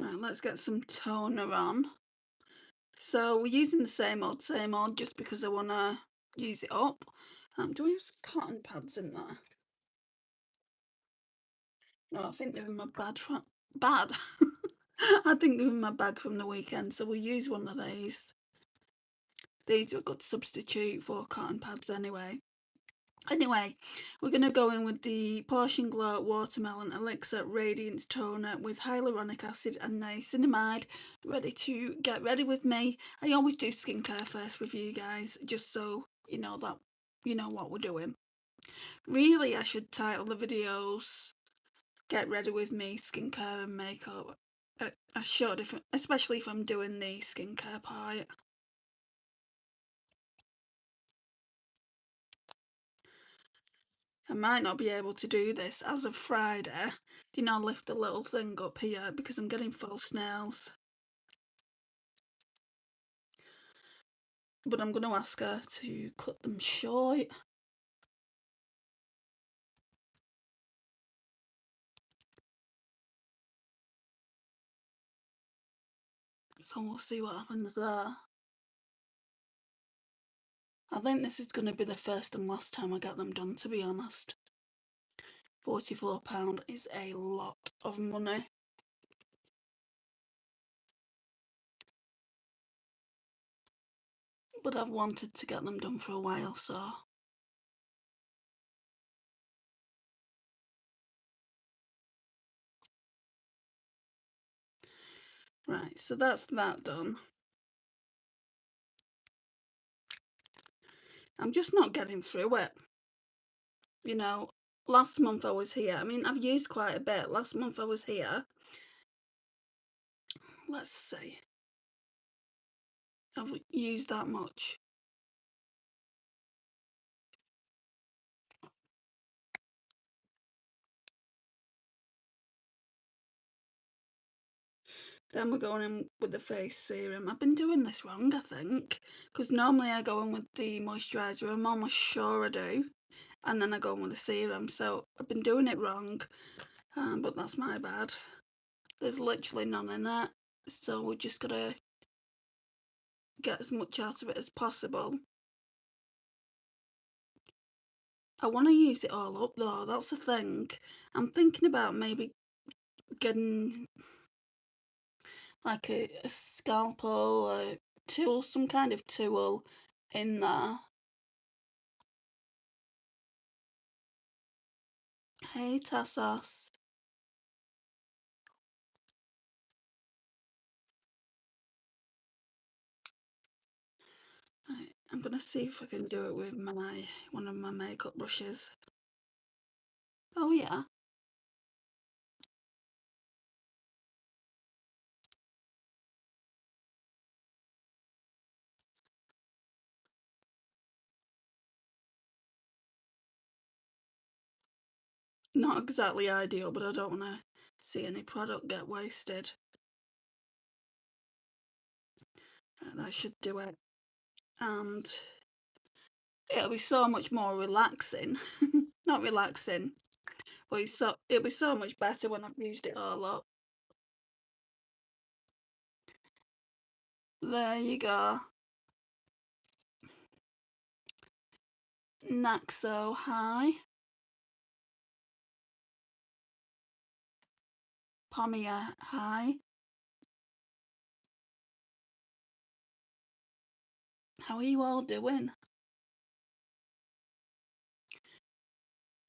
Right, let's get some toner on. So we're using the same old, just because I want to use it up. Do I use cotton pads in there? No, I think they're in my bag from bad. I think they're in my bag from the weekend, so we'll use one of these. These are a good substitute for cotton pads anyway. Anyway, we're going to go in with the Portion Glow Watermelon Elixir Radiance Toner with hyaluronic acid and niacinamide. Ready to get ready with me. I always do skincare first with you guys, just so you know that you know what we're doing. Really, I should title the videos Get Ready With Me, Skincare and Makeup. I should, especially if I'm doing the skincare part. I might not be able to do this as of Friday. Do you know, lift the little thing up here because I'm getting false nails. But I'm going to ask her to cut them short. So we'll see what happens there. I think this is going to be the first and last time I get them done, to be honest. £44 is a lot of money. But I've wanted to get them done for a while, so... Right, so that's that done. I'm just not getting through it. You know, last month I was here. I mean, I've used quite a bit. Last month I was here. Let's see. I've used that much. Then we're going in with the face serum. I've been doing this wrong, I think, because normally I go in with the moisturiser. I'm almost sure I do. And then I go in with the serum. So I've been doing it wrong, but that's my bad. There's literally none in it. So we're just going to get as much out of it as possible. I want to use it all up though, that's the thing. I'm thinking about maybe getting like a scalpel, a tool, some kind of tool in there. Hey Tassos. Right, I'm gonna see if I can do it with one of my makeup brushes. Oh yeah. Not exactly ideal, but I don't want to see any product get wasted. Right, that should do it. And it'll be so much more relaxing. Not relaxing, but it'll be so much better when I've used it all up. There you go. Naxo high. Pomia high. How are you all doing?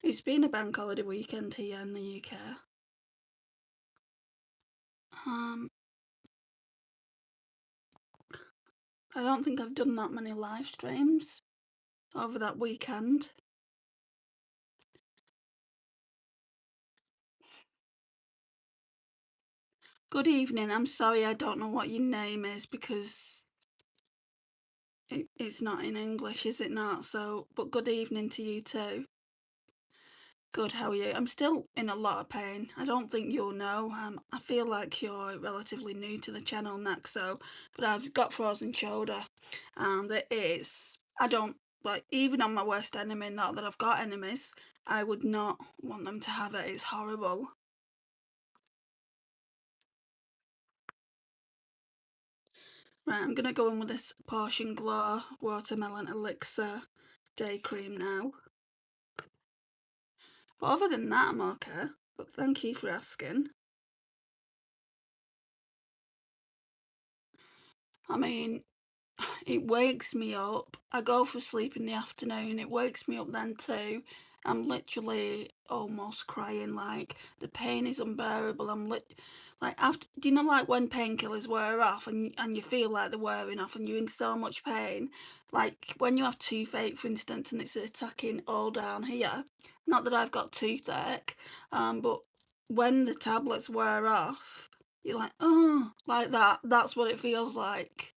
It's been a bank holiday weekend here in the UK. I don't think I've done that many live streams over that weekend. Good evening. I'm sorry I don't know what your name is because it's not in English, is it not? So, but good evening to you too. Good, how are you? I'm still in a lot of pain. I don't think you'll know. I feel like you're relatively new to the channel, Naxo, but I've got frozen shoulder, and it is. I don't like, even on my worst enemy. Not that I've got enemies. I would not want them to have it. It's horrible. Right, I'm going to go in with this Portion Glow Watermelon Elixir Day Cream now. But other than that, I'm okay. But thank you for asking. I mean, it wakes me up. I go for sleep in the afternoon. It wakes me up then too. I'm literally almost crying. Like, the pain is unbearable. Like, after, do you know, like when painkillers wear off and you feel like they're wearing off and you're in so much pain? Like when you have toothache, for instance, and it's attacking all down here. Not that I've got toothache, but when the tablets wear off, you're like, oh, like that. That's what it feels like.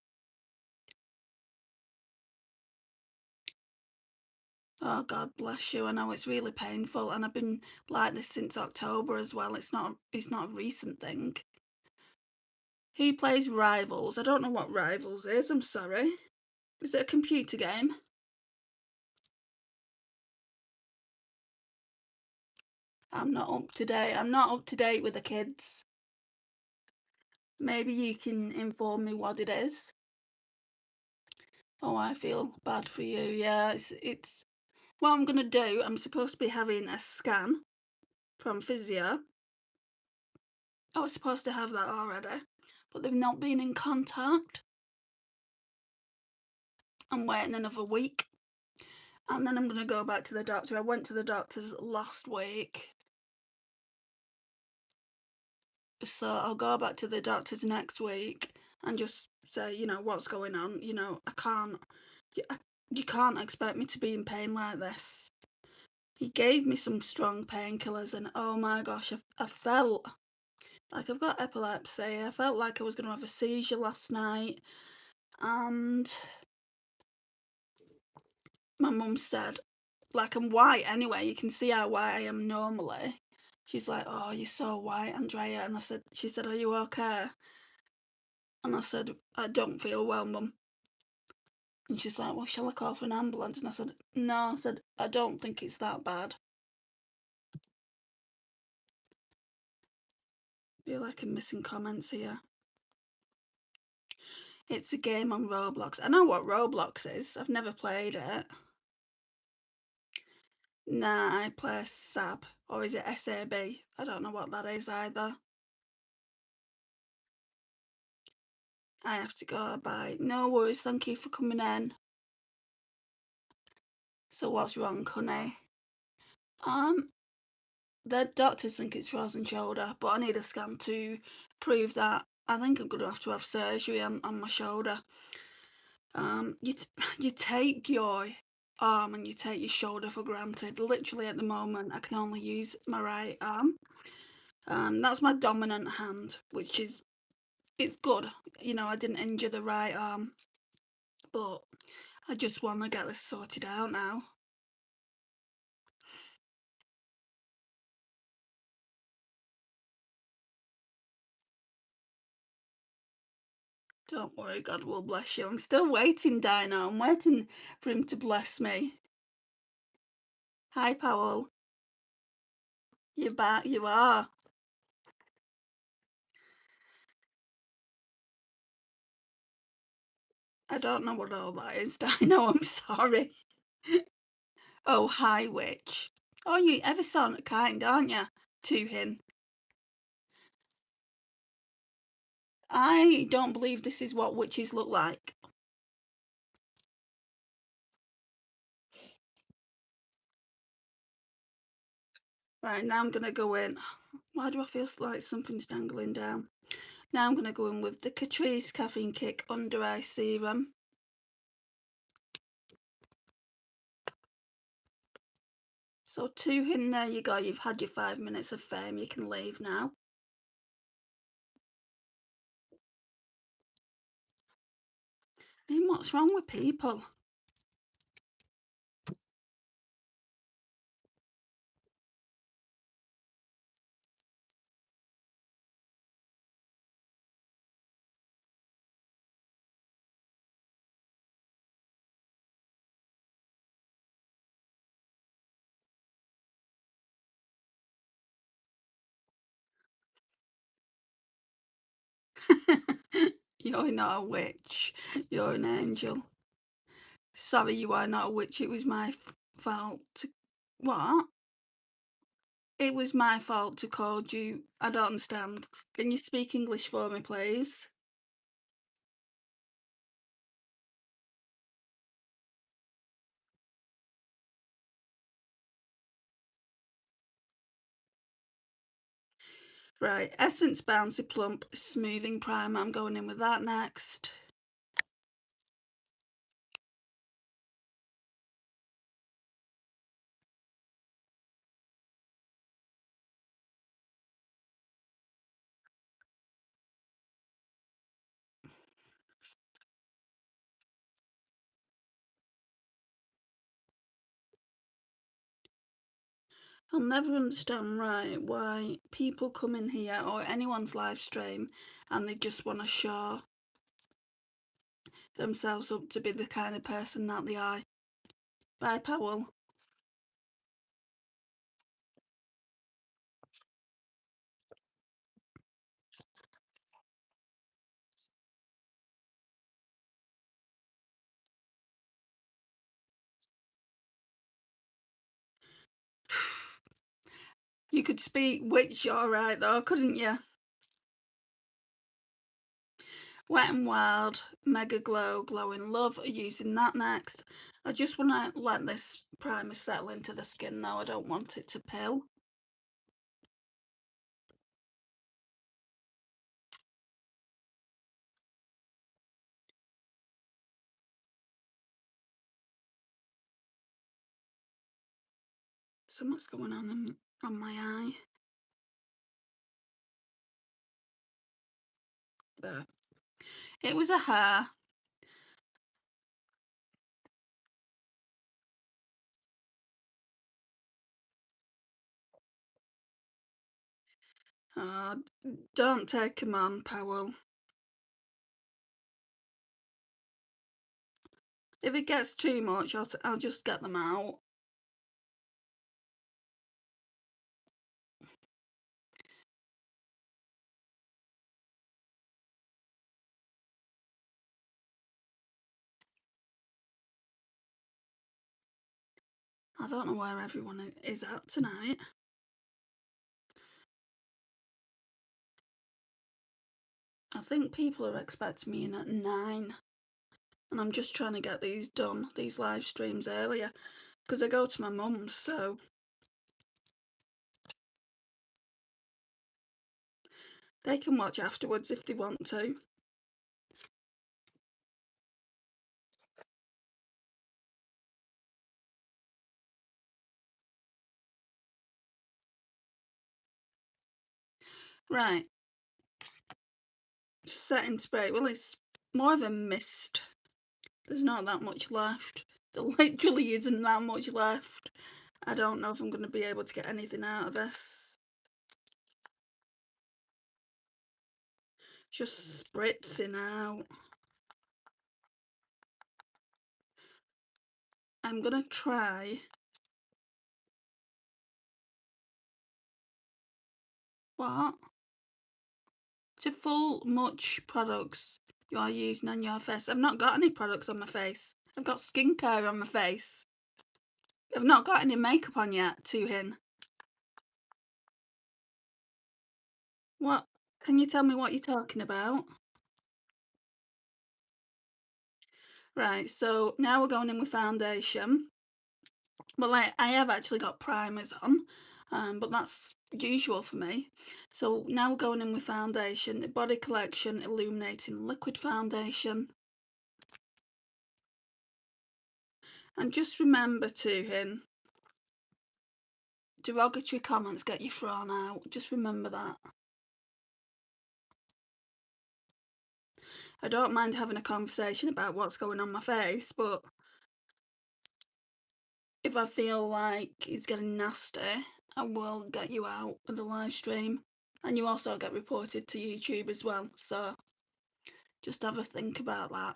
Oh, God bless you. I know it's really painful, and I've been like this since October as well. It's not a recent thing. Who plays Rivals? I don't know what Rivals is, I'm sorry. Is it a computer game? I'm not up to date. I'm not up to date with the kids. Maybe you can inform me what it is. Oh, I feel bad for you. Yeah, it's what I'm gonna do. I'm supposed to be having a scan from physio. I was supposed to have that already, but they've not been in contact. I'm waiting another week, and then I'm gonna go back to the doctor. I went to the doctor's last week, so I'll go back to the doctor's next week and just say, what's going on. I can't. You can't expect me to be in pain like this. He gave me some strong painkillers, and oh my gosh, I felt like I've got epilepsy. I felt like I was going to have a seizure last night, and my mum said, like, I'm white anyway. You can see how white I am normally. She's like, oh, you're so white, Andrea. And she said, are you okay? And I said, I don't feel well, Mum. And she's like, well, shall I call for an ambulance? And I said, no, I don't think it's that bad. Feel like I'm missing comments here. It's a game on Roblox. I know what Roblox is. I've never played it. Nah, I play SAB. Or is it SAB? I don't know what that is either. I have to go. Bye. No worries. Thank you for coming in. So what's wrong, honey? The doctors think it's frozen shoulder, but I need a scan to prove that. I think I'm going to have surgery on my shoulder. You take your arm and you take your shoulder for granted. Literally at the moment, I can only use my right arm. That's my dominant hand, which is, it's good. I didn't injure the right arm, but I just want to get this sorted out now. Don't worry, God will bless you. I'm still waiting, Dino. I'm waiting for him to bless me. Hi, Powell. You're back. You are. I don't know what all that is, Dino. I'm sorry. Oh, hi, witch. Oh, you ever so kind, aren't you, to him? I don't believe this is what witches look like. Right, now I'm going to go in. Why do I feel like something's dangling down? Now I'm going to go in with the Catrice Caffeine Kick Under Eye Serum. So 2 in there you go. You've had your 5 minutes of fame. You can leave now. I mean, what's wrong with people? You're not a witch. You're an angel. Sorry, you are not a witch. It was my fault to... What? It was my fault to call you. I don't understand. Can you speak English for me, please? Right, Essence Bouncy Plump Smoothing Primer. I'm going in with that next. I'll never understand, right, why people come in here or anyone's live stream and they just want to show themselves up to be the kind of person that they are. Bye, Powell. You could speak witch alright though, couldn't you? Wet n Wild Mega Glow Glowing Love. Using that next. I just want to let this primer settle into the skin though. I don't want it to peel. So much going on my eye. There. It was a hair. Oh, don't take him on, Powell. If it gets too much, I'll just get them out. I don't know where everyone is at tonight. I think people are expecting me in at 9. And I'm just trying to get these done, these live streams earlier. Because I go to my mum's, so... They can watch afterwards if they want to. Right. Setting spray. Well, it's more of a mist. There's not that much left. There literally isn't that much left. I don't know if I'm going to be able to get anything out of this. Just spritzing out. I'm going to try... What? To full much products you are using on your face. I've not got any products on my face. I've got skincare on my face. I've not got any makeup on yet, Toohin. What? Can you tell me what you're talking about? Right, so now we're going in with foundation. Well, I have actually got primers on, but that's usual for me. So now we're going in with foundation, the Body Collection Illuminating Liquid Foundation. And just remember, Toohin, derogatory comments get you thrown out. Just remember that. I don't mind having a conversation about what's going on my face, but if I feel like it's getting nasty, I will get you out of the live stream. And you also get reported to YouTube as well, so just have a think about that.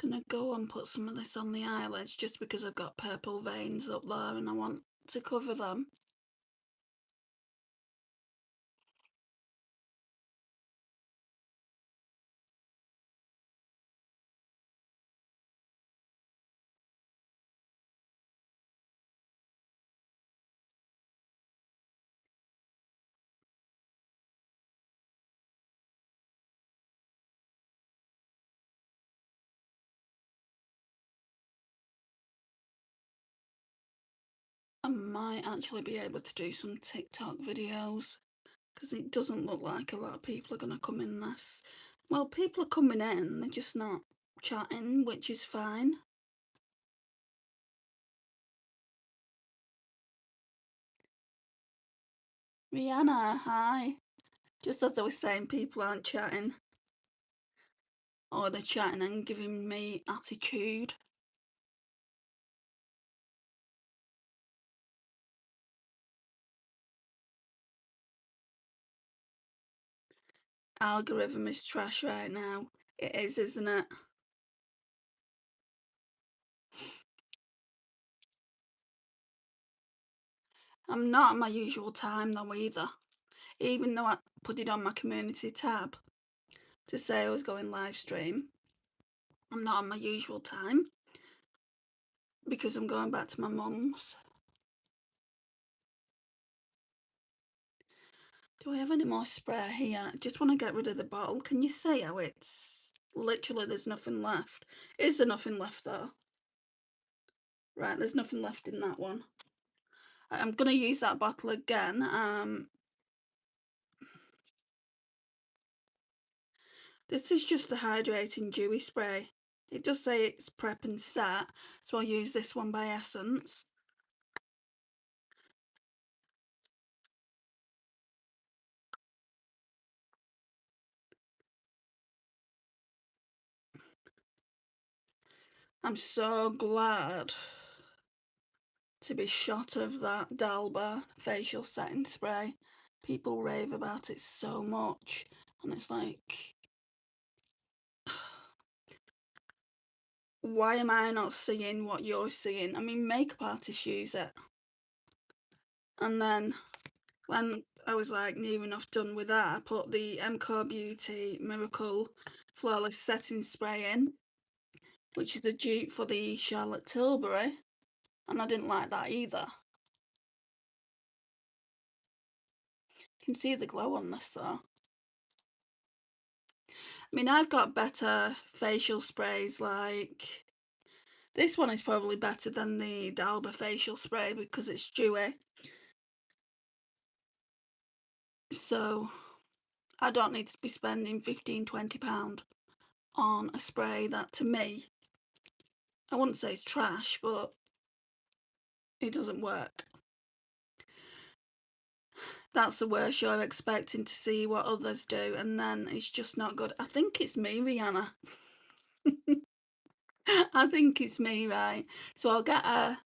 Gonna go and put some of this on the eyelids just because I've got purple veins up there and I want to cover them. I might actually be able to do some TikTok videos because it doesn't look like a lot of people are going to come in this. Well, people are coming in, they're just not chatting, which is fine. Rihanna, hi. Just as I was saying, people aren't chatting. Or they're chatting and giving me attitude. Algorithm is trash right now. It is, isn't it? I'm not at my usual time though either. Even though I put it on my community tab to say I was going live stream, I'm not on my usual time because I'm going back to my mum's. Do I have any more spray here? I just want to get rid of the bottle. Can you see how it's literally there's nothing left? Is there nothing left though? Right, there's nothing left in that one. I'm gonna use that bottle again. This is just a hydrating dewy spray. It does say it's prep and set, so I'll use this one by Essence. I'm so glad to be shot of that Dalba facial setting spray. People rave about it so much, and it's like, why am I not seeing what you're seeing? I mean, makeup artists use it. And then when I was like near enough done with that, I put the Huda Beauty Miracle Flawless Setting Spray in, which is a dupe for the Charlotte Tilbury, and I didn't like that either. You can see the glow on this though. I mean, I've got better facial sprays, like this one is probably better than the Dalba facial spray because it's dewy. So I don't need to be spending £15–20 on a spray that to me, I wouldn't say it's trash, but it doesn't work. That's the worst. You're expecting to see what others do and then it's just not good. I think it's me, Rihanna. I think it's me, right? So I'll get a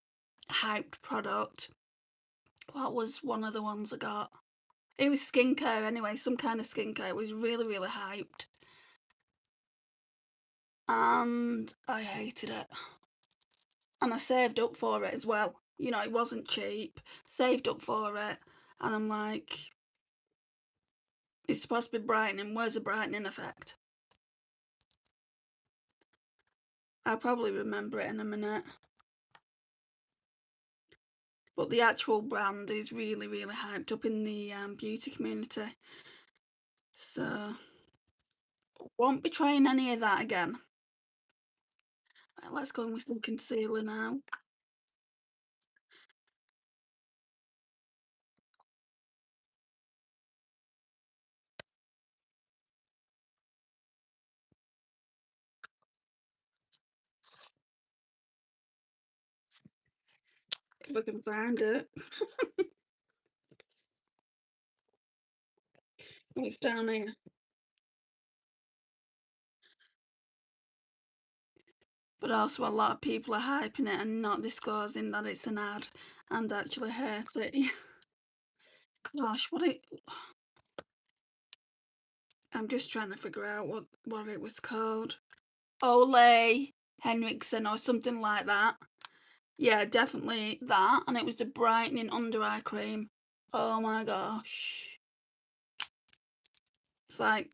hyped product. What was one of the ones I got? It was skincare anyway, some kind of skincare. It was really, really hyped. And I hated it. And I saved up for it as well. You know, it wasn't cheap. Saved up for it. And I'm like, it's supposed to be brightening. Where's the brightening effect? I'll probably remember it in a minute. But the actual brand is really, really hyped up in the beauty community. So, won't be trying any of that again. Right, let's go in with some concealer now. If I can find it. Oh, it's down here. But also a lot of people are hyping it and not disclosing that it's an ad and actually hate it. Gosh, I'm just trying to figure out what it was called. Olay. Henriksen or something like that. Yeah, definitely that. And it was the brightening under eye cream. Oh my gosh. It's like,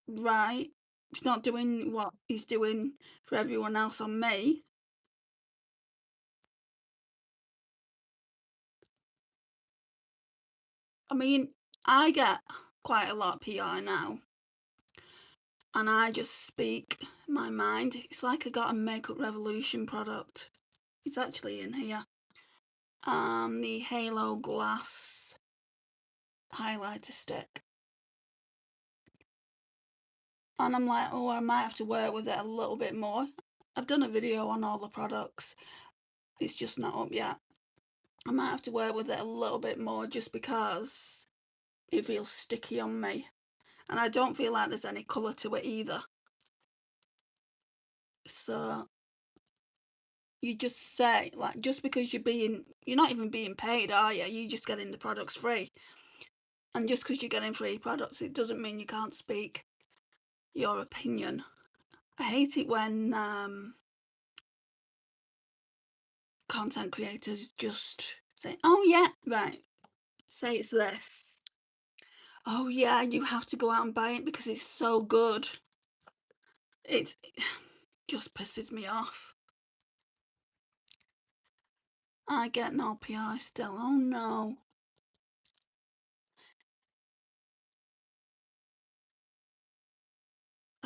right, he's not doing what he's doing for everyone else on me. I mean, I get quite a lot of PR now, and I just speak my mind. It's like I got a Makeup Revolution product. It's actually in here. The Halo Glass highlighter stick. And I'm like, oh, I might have to work with it a little bit more. I've done a video on all the products. It's just not up yet. I might have to work with it a little bit more just because it feels sticky on me. And I don't feel like there's any colour to it either. So you just say, like, just because you're not even being paid, are you? You're just getting the products free. And just because you're getting free products, it doesn't mean you can't speak your opinion. I hate it when content creators just say, oh yeah, right, say it's this. Oh yeah, you have to go out and buy it because it's so good. It just pisses me off. I get no PR still, oh no.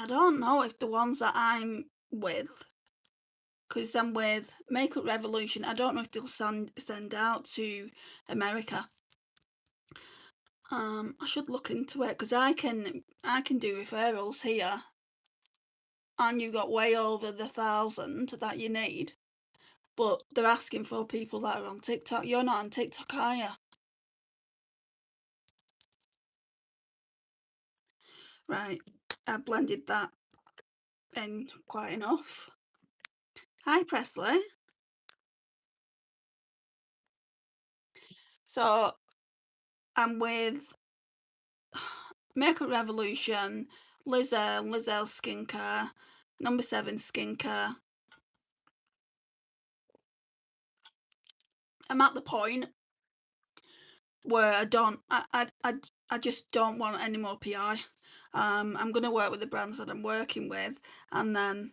I don't know if the ones that I'm with, because I'm with Makeup Revolution, I don't know if they'll send out to America. I should look into it because I can do referrals here, and you've got way over the 1,000 that you need. But they're asking for people that are on TikTok. You're not on TikTok, are you? Right, I blended that in quite enough. Hi, Presley. So I'm with Makeup Revolution, Lizelle Skincare, Number 7 Skincare. I'm at the point where I just don't want any more PI. I'm going to work with the brands that I'm working with, and then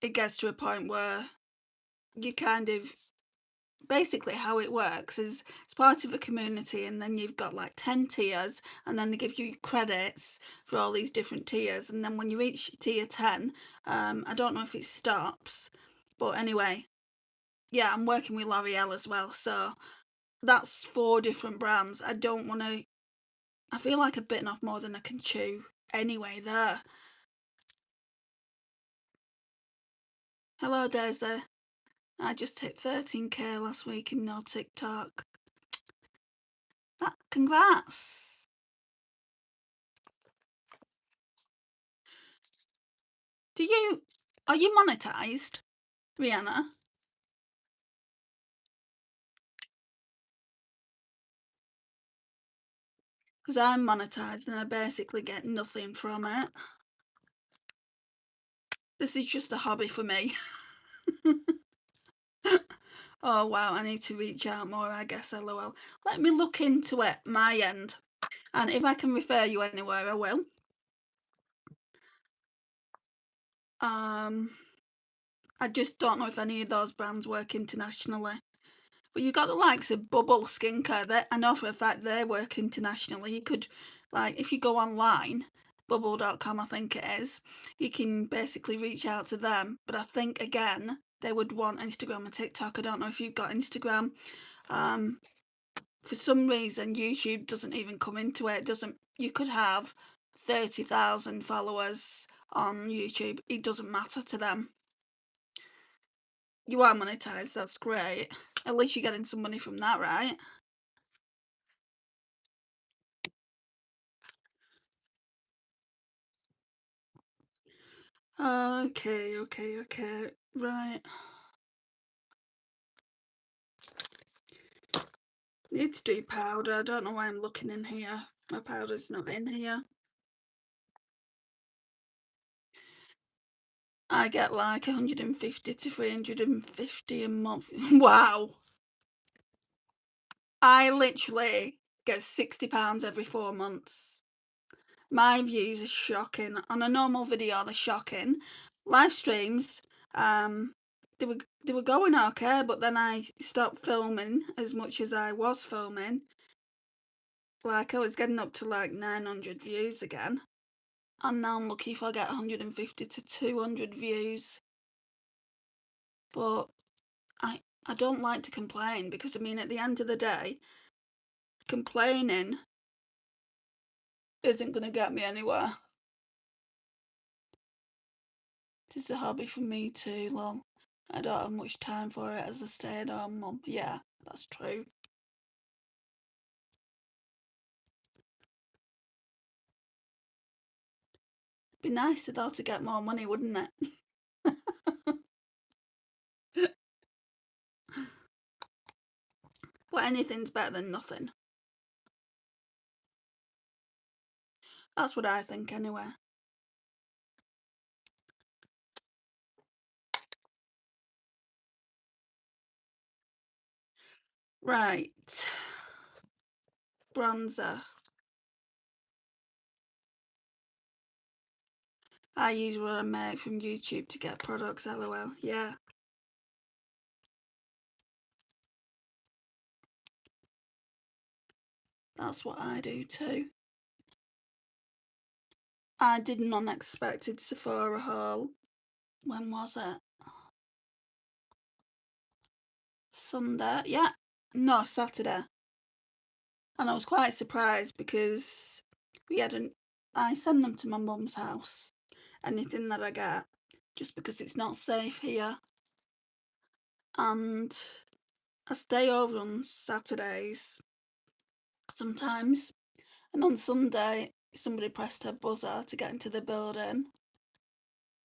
it gets to a point where you kind of, basically how it works is it's part of a community, and then you've got like 10 tiers, and then they give you credits for all these different tiers, and then when you reach tier 10, I don't know if it stops, but anyway, yeah, I'm working with L'Oreal as well, so that's 4 different brands. I don't want to, I feel like I've bitten off more than I can chew anyway there. Hello Daisy. I just hit 13k last week in no TikTok. Congrats. Are you monetized, Rihanna? Because I'm monetized and I basically get nothing from it. This is just a hobby for me. Oh wow, I need to reach out more, I guess, lol. Let me look into it, my end. And if I can refer you anywhere, I will. I just don't know if any of those brands work internationally. But you got the likes of Bubble Skincare. I know for a fact they work internationally. You could, like, if you go online, bubble.com I think it is, you can basically reach out to them. But I think, again, they would want Instagram and TikTok. I don't know if you've got Instagram. For some reason, YouTube doesn't even come into it. You could have 30,000 followers on YouTube. It doesn't matter to them. You are monetized, that's great. At least you're getting some money from that, right? Okay. Right. Need to do powder. I don't know why I'm looking in here. My powder's not in here. I get like 150 to 350 a month. Wow. I literally get £60 every 4 months. My views are shocking. On a normal video, they're shocking. Live streams, they were going okay, but then I stopped filming as much as I was filming. Like, I was getting up to like 900 views again. And now I'm lucky if I get 150 to 200 views. But I don't like to complain because, I mean, at the end of the day, complaining isn't going to get me anywhere. It is a hobby for me too, lol. I don't have much time for it as a stay-at-home mum. Yeah, that's true. Be nicer though to get more money, wouldn't it? But anything's better than nothing. That's what I think anyway. Right. Bronzer. I use what I make from YouTube to get products, lol. Yeah. That's what I do too. I did an unexpected Sephora haul. When was it? Sunday? Yeah. No, Saturday. And I was quite surprised because I send them to my mum's house, anything that I get, just because it's not safe here. And I stay over on Saturdays sometimes. And on Sunday, somebody pressed her buzzer to get into the building.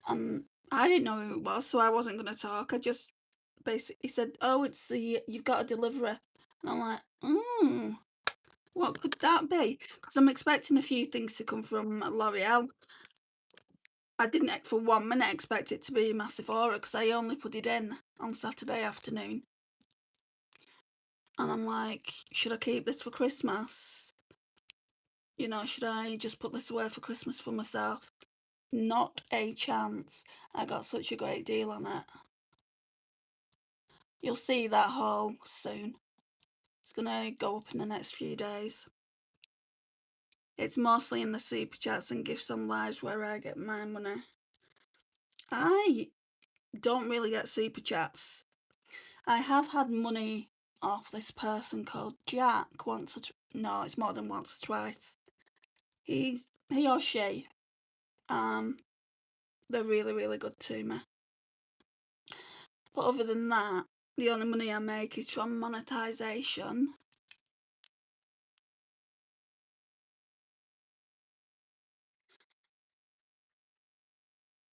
And I didn't know who it was, so I wasn't going to talk. I just basically said, oh, you've got a delivery. And I'm like, what could that be? Because I'm expecting a few things to come from L'Oreal. I didn't for 1 minute expect it to be a massive order because I only put it in on Saturday afternoon. And I'm like, should I keep this for Christmas? You know, should I just put this away for Christmas for myself? Not a chance. I got such a great deal on it. You'll see that haul soon. It's gonna go up in the next few days. It's mostly in the super chats and gifts on lives where I get my money. I don't really get super chats. I have had money off this person called Jack once no, it's more than once or twice. He or she, they're really, really good to me. But other than that, the only money I make is from monetization.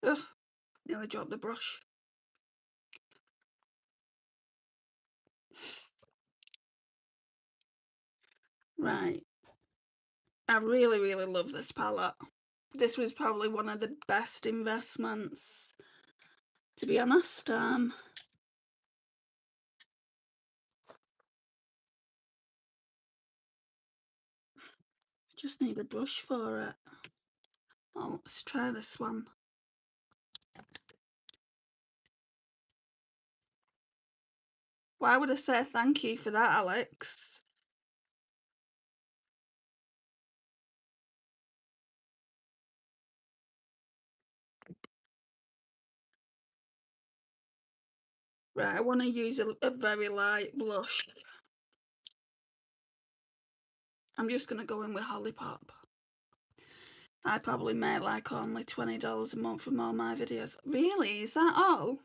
Ugh, nearly dropped the brush. Right. I really, really love this palette. This was probably one of the best investments, to be honest. Just need a brush for it. Oh, let's try this one. Why would I say thank you for that, Alex? Right, I want to use a very light blush. I'm just going to go in with Hollipop. I probably make like only $20 a month from all my videos. Really? Is that all?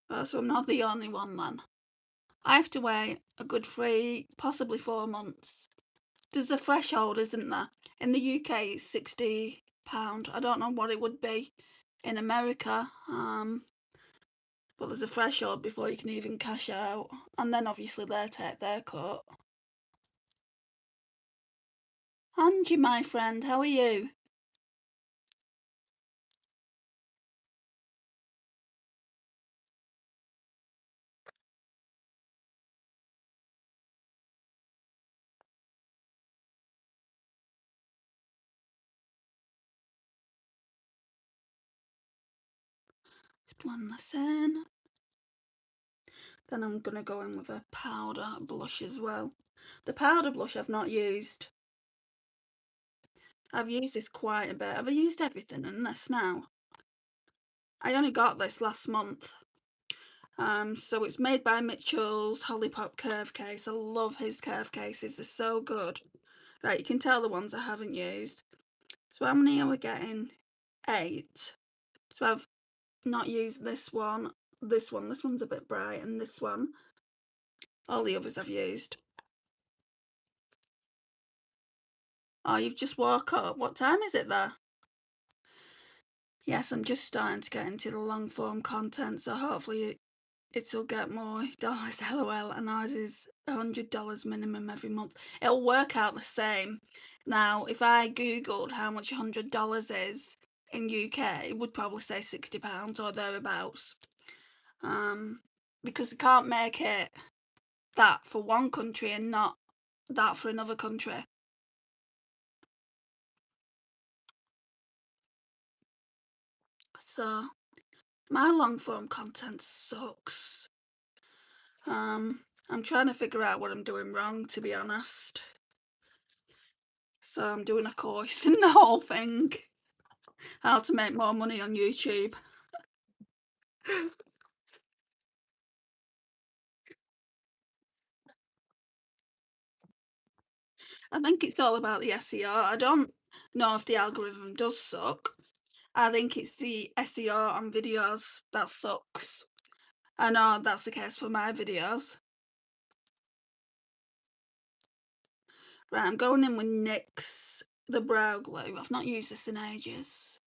Oh, so I'm not the only one then. I have to wait a good 3, possibly 4 months. There's a threshold, isn't there? In the UK, it's £60. I don't know what it would be in America. But there's a threshold before you can even cash out. And then obviously they take their cut. Angie, my friend, how are you? Just blend this in. Then I'm going to go in with a powder blush as well. The powder blush I've not used. I've used this quite a bit. Have I used everything in this now? I only got this last month. So it's made by Mitchell's Hollipop Curve Case. I love his curve cases. They're so good. Right, you can tell the ones I haven't used. So how many are we getting? 8. So I've not used this one. This one's a bit bright, and this one. All the others I've used. Oh, you've just woke up. What time is it there? Yes, I'm just starting to get into the long form content, so hopefully it'll get more dollars, lol, and ours is $100 minimum every month. It'll work out the same. Now, if I googled how much $100 is in UK, it would probably say £60 or thereabouts. Because they can't make it that for one country and not that for another country. So my long form content sucks. I'm trying to figure out what I'm doing wrong, to be honest. So I'm doing a course in the whole thing. How to make more money on YouTube. I think it's all about the SEO. I don't know if the algorithm does suck. I think it's the SEO on videos that sucks. I know that's the case for my videos. Right, I'm going in with NYX, the brow glue. I've not used this in ages.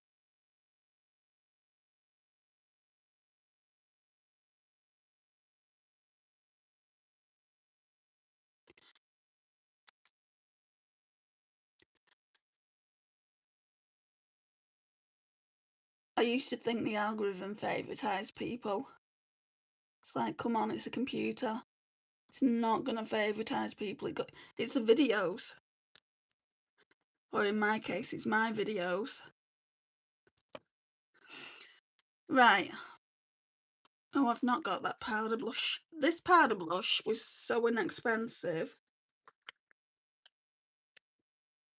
I used to think the algorithm favoritised people. It's like, come on, it's a computer. It's not going to favoritise people. It's the videos. Or in my case, it's my videos. Right. Oh, I've not got that powder blush. This powder blush was so inexpensive.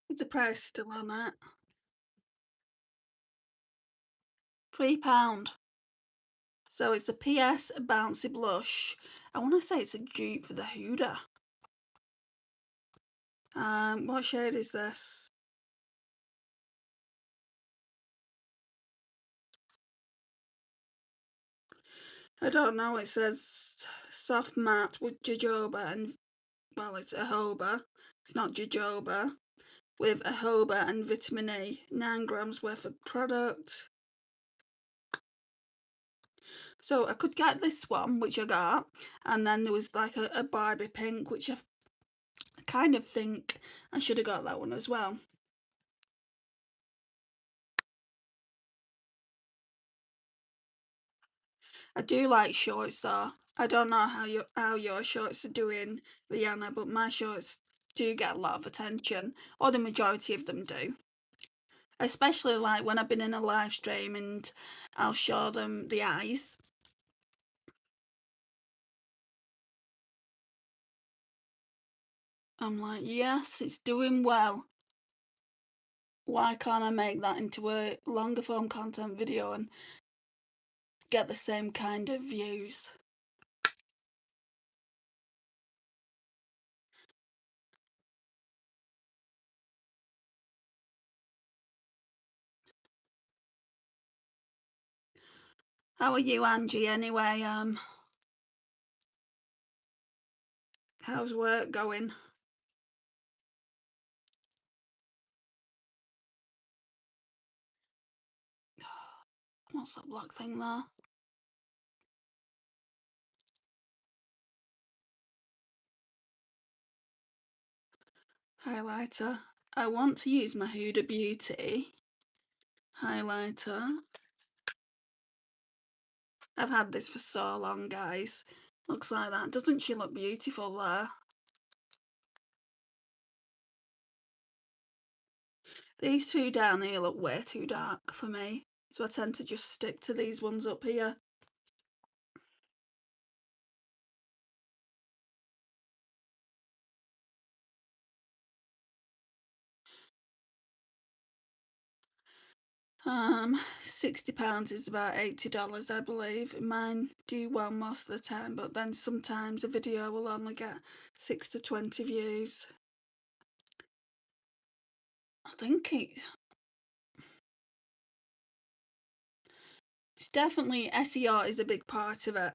Is the price still on it? £3. So it's a PS Bouncy Blush. I want to say it's a dupe for the Huda. What shade is this? I don't know. It says soft matte with jojoba and, well, it's a jojoba. It's not jojoba. With a jojoba and vitamin E. 9 grams worth of product. So I could get this one, which I got, and then there was like a Barbie pink, which I kind of think I should have got that one as well. I do like shorts though. I don't know how your shorts are doing, Rihanna, but my shorts do get a lot of attention, or the majority of them do. Especially like when I've been in a live stream and I'll show them the eyes. I'm like, yes, it's doing well. Why can't I make that into a longer form content video and get the same kind of views? How are you, Angie, anyway? How's work going? What's that black thing there? Highlighter. I want to use my Huda Beauty highlighter. I've had this for so long, guys. Looks like that. Doesn't she look beautiful there? These two down here look way too dark for me. So I tend to just stick to these ones up here. £60 is about $80, I believe. Mine do well most of the time, but then sometimes a video will only get 6 to 20 views. I think it's definitely SEO is a big part of it.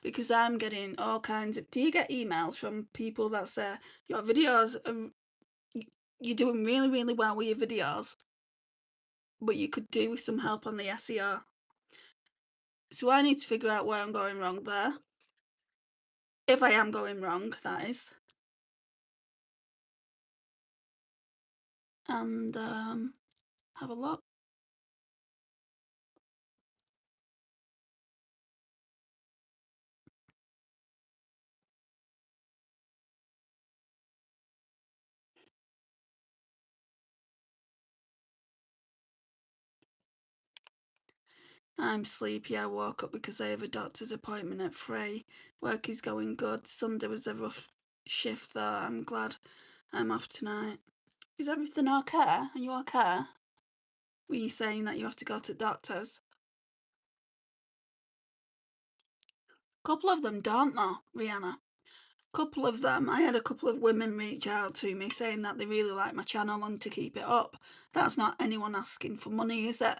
Because I'm getting all kinds of... Do you get emails from people that say, your videos are... You're doing really, really well with your videos, but you could do with some help on the SEO. So I need to figure out where I'm going wrong there. If I am going wrong, that is. And have a look. I'm sleepy. I woke up because I have a doctor's appointment at 3. Work is going good. Sunday was a rough shift though. I'm glad I'm off tonight. Is everything okay? Are you okay? Were you saying that you have to go to doctors? A couple of them don't though, Rihanna. A couple of them. I had a couple of women reach out to me saying that they really like my channel and to keep it up. That's not anyone asking for money, is it?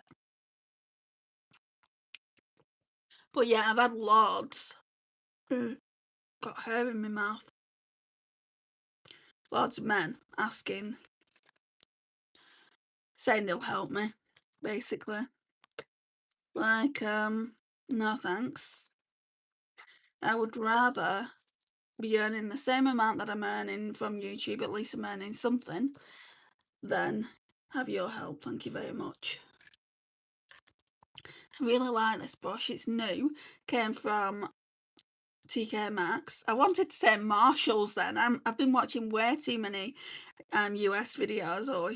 But yeah, I've had loads. Got hair in my mouth. Loads of men asking, saying they'll help me, basically. Like, no thanks. I would rather be earning the same amount that I'm earning from YouTube, at least I'm earning something, than have your help. Thank you very much. I really like this brush. It's new. Came from TK Maxx. I wanted to say Marshalls then. I've been watching way too many US videos, or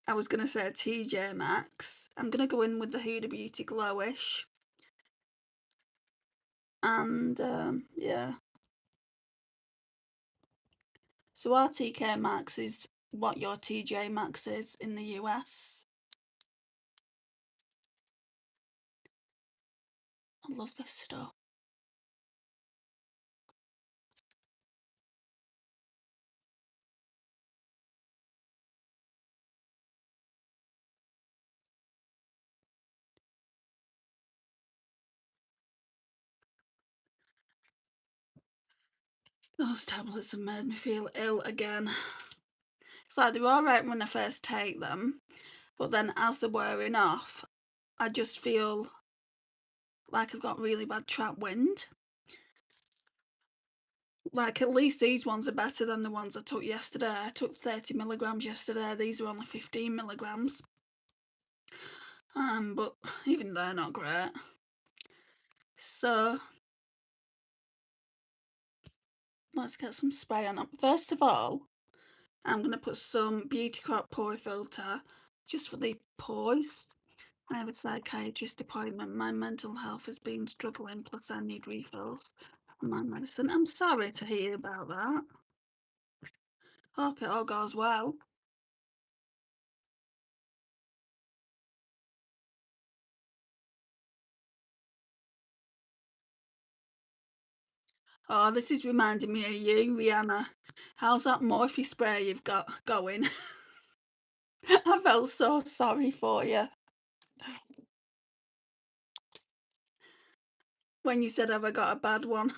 I was going to say TJ Maxx. I'm going to go in with the Huda Beauty Glowish. And yeah. So our TK Maxx is what your TJ Maxx is in the US. I love this stuff. Those tablets have made me feel ill again. It's like they're alright when I first take them, but then as they're wearing off, I just feel like I've got really bad trap wind. Like, at least these ones are better than the ones I took yesterday. I took 30 milligrams yesterday. These are only 15 milligrams. But even they're not great. So let's get some spray on. First of all, I'm going to put some Beauty Crop Pore Filter just for the pores. I have a psychiatrist appointment. My mental health has been struggling, plus I need refills on my medicine. I'm sorry to hear about that. Hope it all goes well. Oh, this is reminding me of you, Rihanna. How's that Morphe spray you've got going? I felt so sorry for you when you said, have I got a bad one?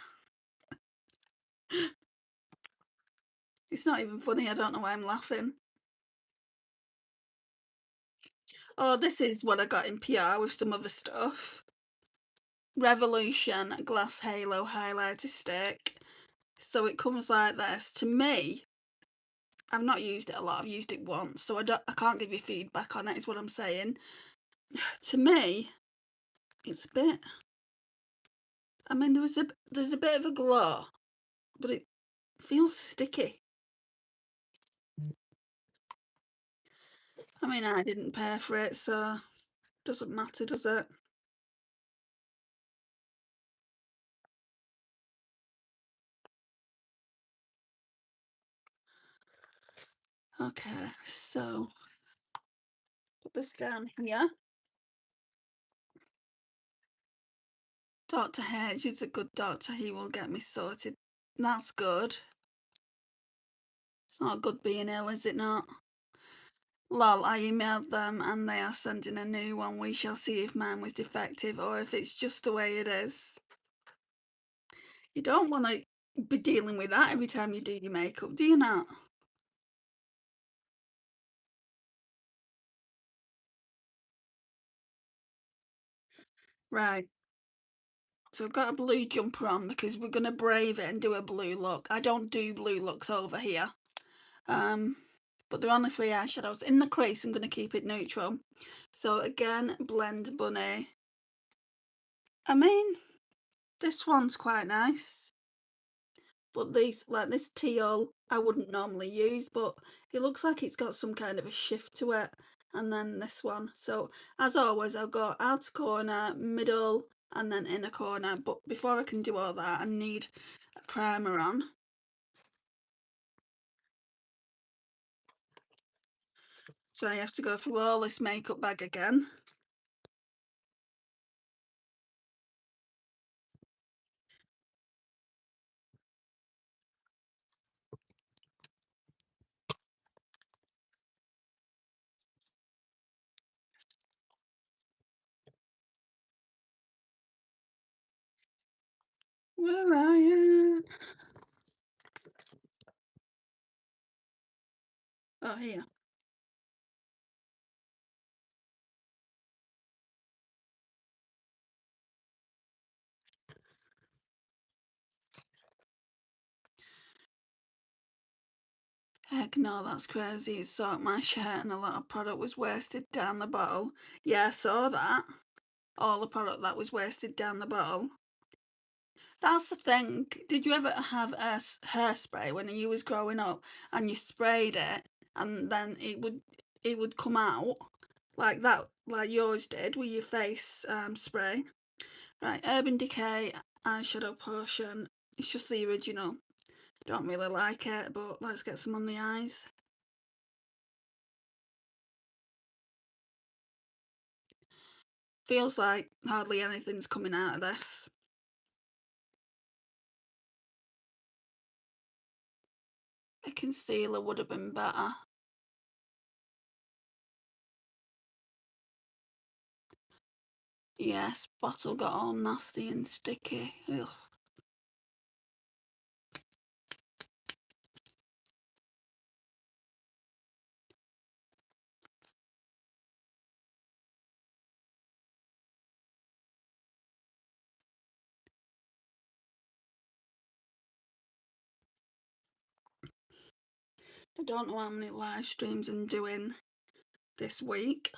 It's not even funny. I don't know why I'm laughing. Oh, this is what I got in PR with some other stuff. Revolution Glass Halo Highlighter Stick. So it comes like this. To me, I've not used it a lot. I've used it once, so I can't give you feedback on it, is what I'm saying. To me, it's a bit... I mean, there's a bit of a glow, but it feels sticky. I mean, I didn't pay for it, so Doesn't matter, does it? Okay, so put this down here. Dr. H is a good doctor. He will get me sorted. That's good. It's not good being ill, is it not? Lol, I emailed them and they are sending a new one. We shall see if mine was defective or if it's just the way it is. You don't want to be dealing with that every time you do your makeup, do you not? Right. So I've got a blue jumper on because we're going to brave it and do a blue look. I don't do blue looks over here. But they're only 3 eyeshadows. In the crease, I'm going to keep it neutral. So again, Blendbunny. I mean, this one's quite nice. But these, like this teal, I wouldn't normally use, but it looks like it's got some kind of a shift to it. And then this one. So as always, I've got outer corner, middle, and then inner corner. But before I can do all that, I need a primer on. So I have to go through all this makeup bag again. Where are you? Oh, here. Heck no, that's crazy. It soaked my shirt and a lot of product was wasted down the bottle. Yeah, I saw that. All the product that was wasted down the bottle. That's the thing. Did you ever have a hairspray when you was growing up and you sprayed it and then it would come out like that, like yours did with your face spray? Right, Urban Decay eyeshadow potion. It's just the original. Don't really like it, but let's get some on the eyes. Feels like hardly anything's coming out of this. A concealer would have been better. Yes, bottle got all nasty and sticky. Ugh. I don't know how many live streams I'm doing this week.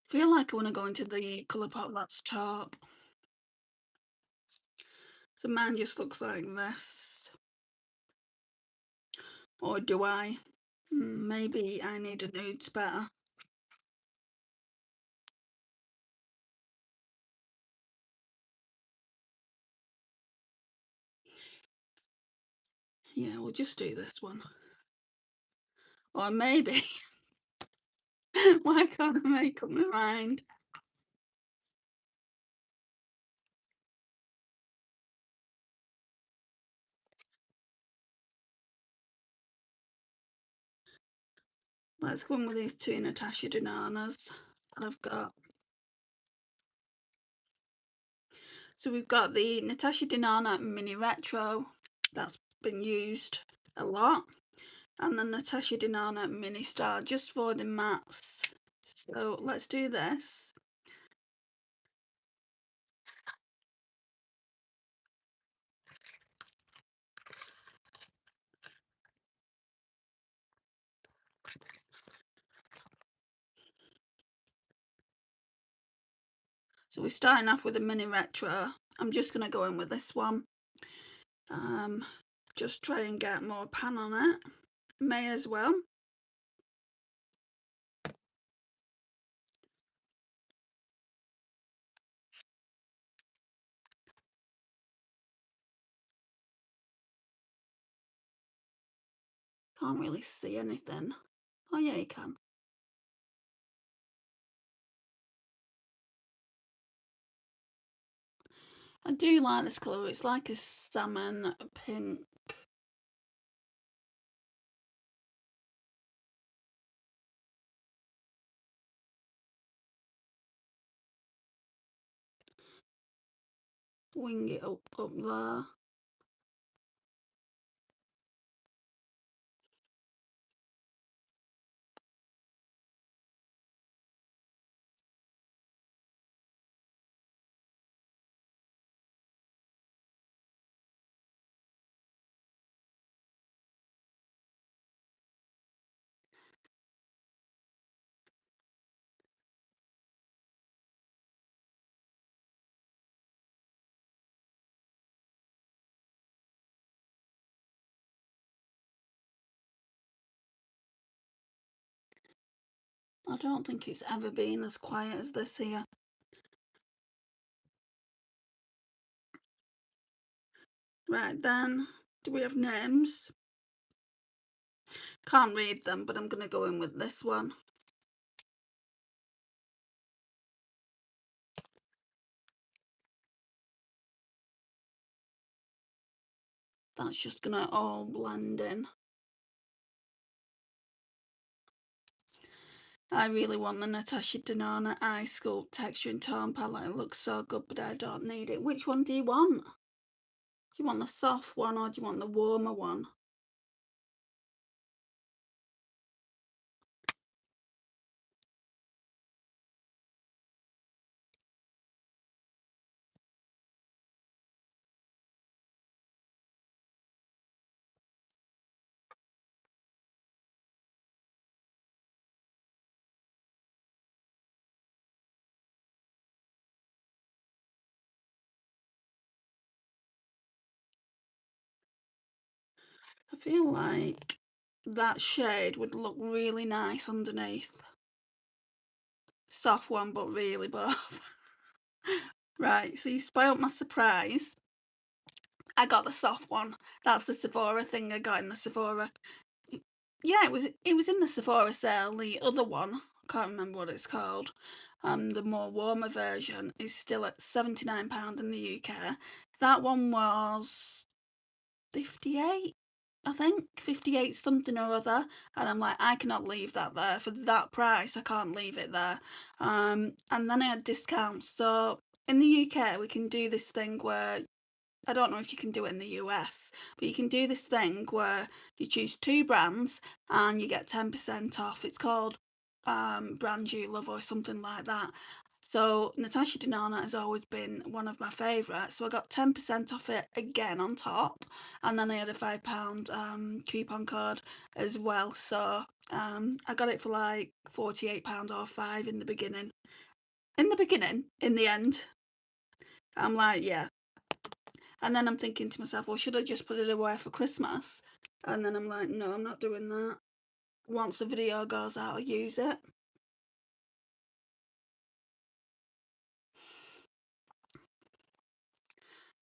Feel like I want to go into the Colourpop that's top. So mine just looks like this. Or do I? Maybe I need a nudes better. Yeah, we'll just do this one. Or maybe. Why can't I make up my mind? Let's go in with these two Natasha Denonas that I've got. So we've got the Natasha Denona Mini Retro. That's been used a lot. And the Natasha Denona Mini Star, just for the mattes. So let's do this. So we're starting off with a Mini Retro. I'm just going to go in with this one. Just try and get more pan on it. May as well. Can't really see anything. Oh yeah, you can. I do like this colour. It's like a salmon pink. Wing it up there. I don't think it's ever been as quiet as this here. Right then, do we have names? Can't read them, but I'm going to go in with this one. That's just going to all blend in. I really want the Natasha Denona Eye Sculpt Texture and Tone palette. It looks so good, but I don't need it. Which one do you want? Do you want the soft one or do you want the warmer one? I feel like that shade would look really nice underneath. Soft one, but really buff. Right, so you spoiled my surprise. I got the soft one. That's the Sephora thing I got in the Sephora. Yeah, it was in the Sephora sale. The other one, I can't remember what it's called. The more warmer version is still at £79 in the UK. That one was 58, I think, 58 something or other. And I'm like, I cannot leave that there for that price. I can't leave it there. And then I had discounts. So in the UK, we can do this thing where I don't know if you can do it in the US, but you can do this thing where you choose two brands and you get 10% off. It's called Brand You Love or something like that. So Natasha Denona has always been one of my favourites. So I got 10% off it again on top. And then I had a £5 coupon code as well. So I got it for like £48 or £5 in the beginning. In the end, I'm like, yeah. And then I'm thinking to myself, well, should I just put it away for Christmas? And then I'm like, no, I'm not doing that. Once the video goes out, I'll use it.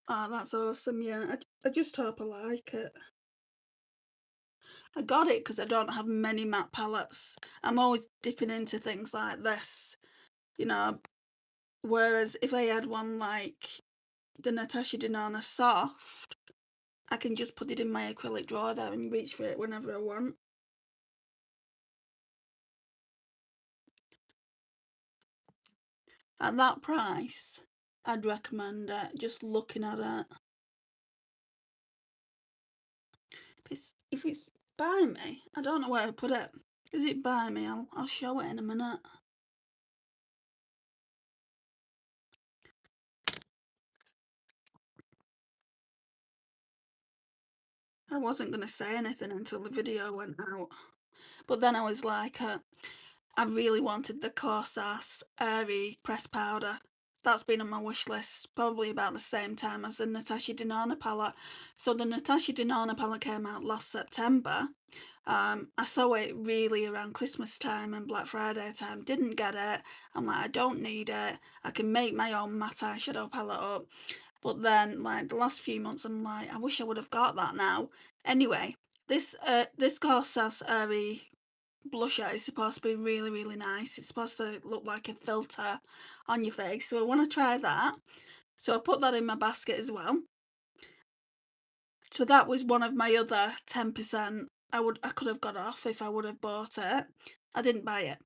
Oh, that's awesome, yeah. I just hope I like it. I got it because I don't have many matte palettes. I'm always dipping into things like this, you know. Whereas if I had one like the Natasha Denona Soft, I can just put it in my acrylic drawer there and reach for it whenever I want. At that price, I'd recommend it, just looking at it. If it's by me, I don't know where to put it. Is it by me? I'll show it in a minute. I wasn't going to say anything until the video went out. But then I was like, I really wanted the Corsas Airy pressed powder. that's been on my wish list probably about the same time as the Natasha Denona palette. So the Natasha Denona palette came out last September. I saw it really around Christmas time and Black Friday time. Didn't get it. I'm like, I don't need it. I can make my own matte eyeshadow palette up. But then, like the last few months, I'm like, I wish I would have got that now. Anyway, this Gorsas Airy blusher is supposed to be really, really nice. It's supposed to look like a filter on your face. So I want to try that. So I put that in my basket as well. So that was one of my other 10% I could have got off if I would have bought it. I didn't buy it.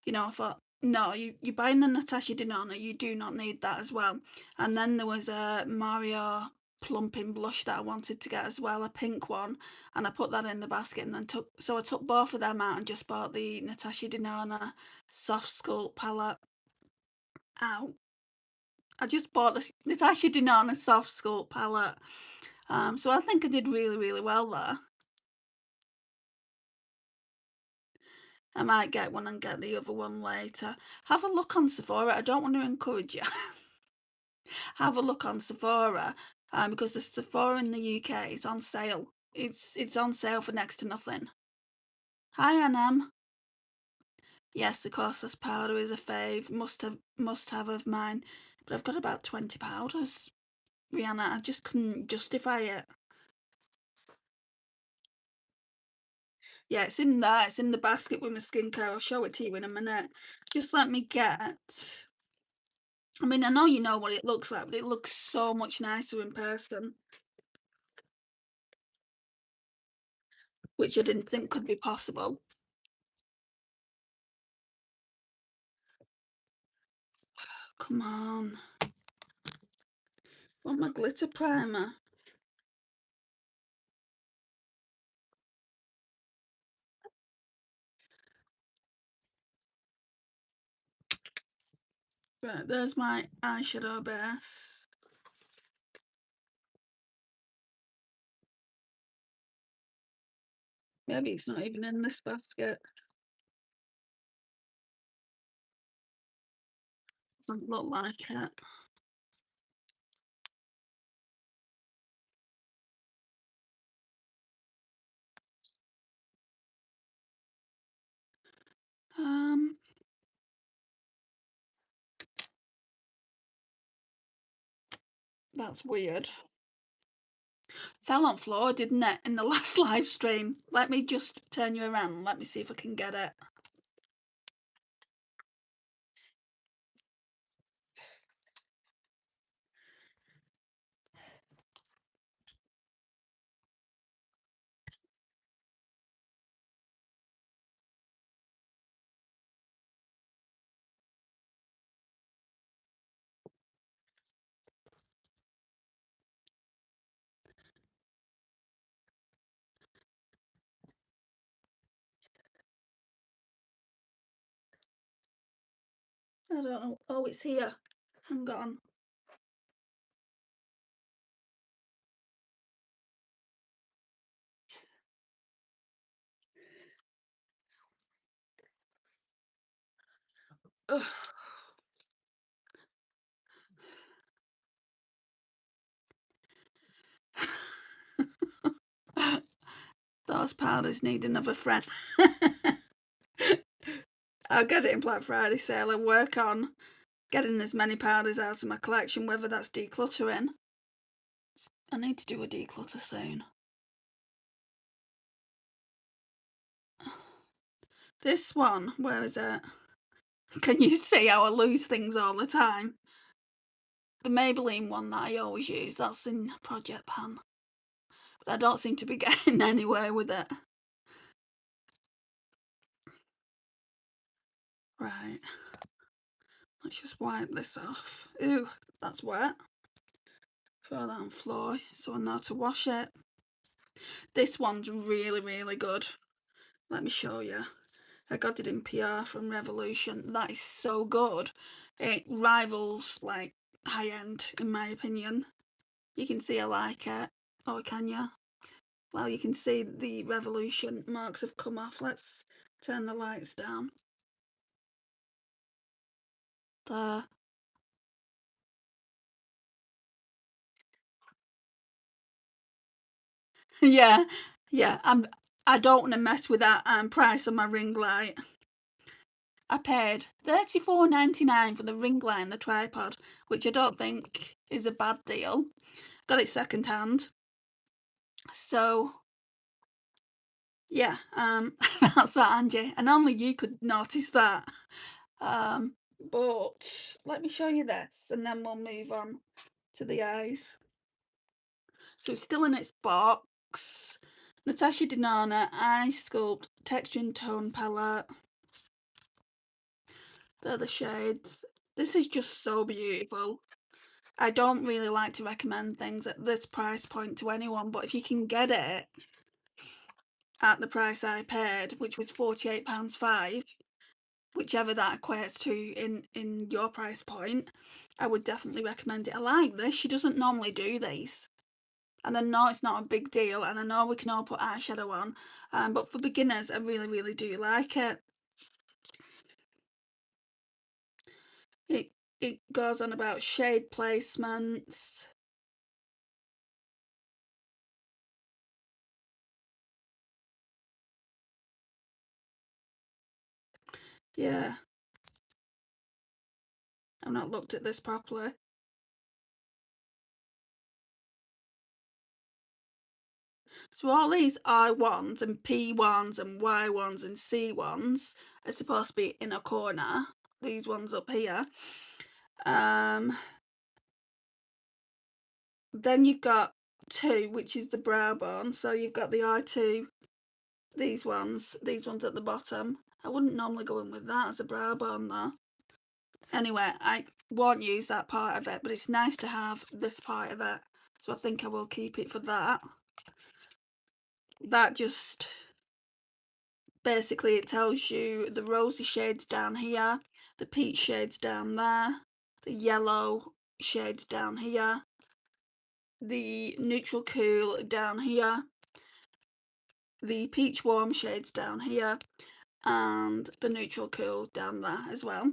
You know, I thought, no, you're buying the Natasha Denona, you do not need that as well. And then there was a Mario plumping blush that I wanted to get as well, a pink one, and I put that in the basket and then I took both of them out and just bought the Natasha Denona Soft Sculpt palette out. I just bought the Natasha Denona Soft Sculpt palette. So I think I did really, really well there. I might get one and get the other one later. Have a look on Sephora. I don't want to encourage you. Have a look on Sephora because the Sephora in the UK is on sale. It's on sale for next to nothing. Hi, Anam. Yes, of course, this powder is a fave. Must have of mine. But I've got about 20 powders. Rihanna, I just couldn't justify it. Yeah, it's in there. It's in the basket with my skincare. I'll show it to you in a minute. Just let me get... I mean, I know you know what it looks like, but it looks so much nicer in person. Which I didn't think could be possible. Come on. Want my glitter primer? Right, there's my eyeshadow base. Maybe it's not even in this basket. Doesn't look like it. That's weird. Fell on floor, didn't it, in the last live stream? Let me just turn you around. Let me see if I can get it. I don't know. Oh, it's here. Hang on. Ugh. Those powders need another friend. I'll get it in Black Friday sale and work on getting as many powders out of my collection, whether that's decluttering. I need to do a declutter soon. This one, where is it? Can you see how I lose things all the time? The Maybelline one that I always use, that's in Project Pan. But I don't seem to be getting anywhere with it. Right. Let's just wipe this off. Ooh, that's wet. Throw that on the floor so I know to wash it. This one's really, really good. Let me show you. I got it in PR from Revolution. That is so good. It rivals like high end in my opinion. You can see I like it. Oh, can you? Well, you can see the Revolution marks have come off. Let's turn the lights down. There. Yeah, yeah. I don't want to mess with that price on my ring light. I paid $34.99 for the ring light and the tripod, which I don't think is a bad deal. Got it second hand. So yeah, that's that, Angie. And only you could notice that. But let me show you this and then we'll move on to the eyes. So it's still in its box. Natasha Denona Eye Sculpt Texture and Tone Palette. They're the shades. This is just so beautiful. I don't really like to recommend things at this price point to anyone, but if you can get it at the price I paid, which was £48.5, whichever that equates to in your price point, I would definitely recommend it. I like this. She doesn't normally do these. And I know it's not a big deal, and I know we can all put eyeshadow on, but for beginners, I really, really do like it. It goes on about shade placements. Yeah, I've not looked at this properly. So all these I1s and P1s and Y1s and C1s are supposed to be in a corner. These ones up here. Then you've got 2, which is the brow bone. So you've got the I2, these ones at the bottom. I wouldn't normally go in with that as a brow bone though. Anyway, I won't use that part of it, but it's nice to have this part of it. So I think I will keep it for that. That just basically, it tells you the rosy shades down here, the peach shades down there, the yellow shades down here, the neutral cool down here, the peach warm shades down here, and the neutral cool down there as well.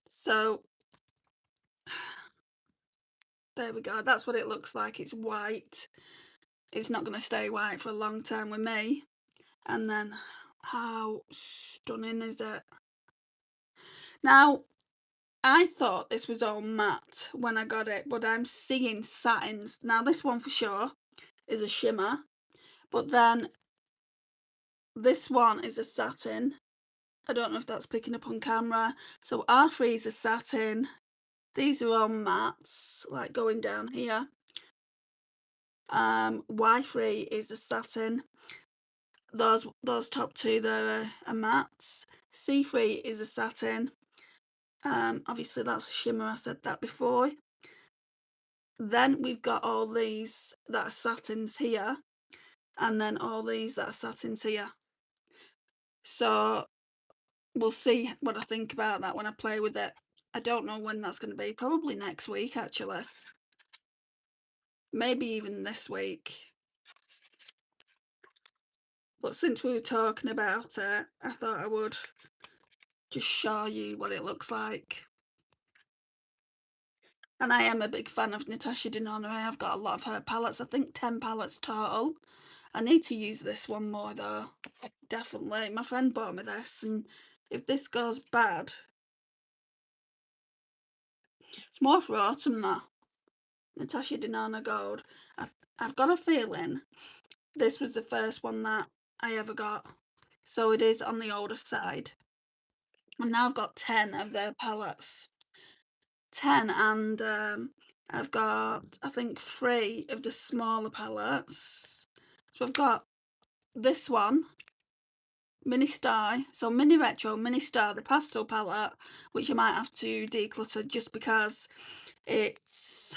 So there we go. That's what it looks like. It's white. It's not going to stay white for a long time with me. And then how stunning is it? Now, I thought this was all matte when I got it, but I'm seeing satins. Now, this one for sure is a shimmer, but then this one is a satin. I don't know if that's picking up on camera. So R3 is a satin. These are all mattes, like going down here. Y3 is a satin. Those top two there are mattes. C3 is a satin. Obviously that's a shimmer, I said that before. Then we've got all these that are satins here, and then all these that are satins here. So we'll see what I think about that when I play with it. I don't know when that's going to be. Probably next week, actually. Maybe even this week. But since we were talking about it, I thought I would just show you what it looks like. And I am a big fan of Natasha Denona. I've got a lot of her palettes. I think 10 palettes total. I need to use this one more though. Definitely. My friend bought me this, and if this goes bad, it's more for autumn though. Natasha Denona Gold. I've got a feeling this was the first one that I ever got. So it is on the older side. And now I've got 10 of their palettes. 10, and I've got, I think, 3 of the smaller palettes. So I've got this one, Mini Star, so Mini Retro, Mini Star, the pastel palette, which I might have to declutter just because it's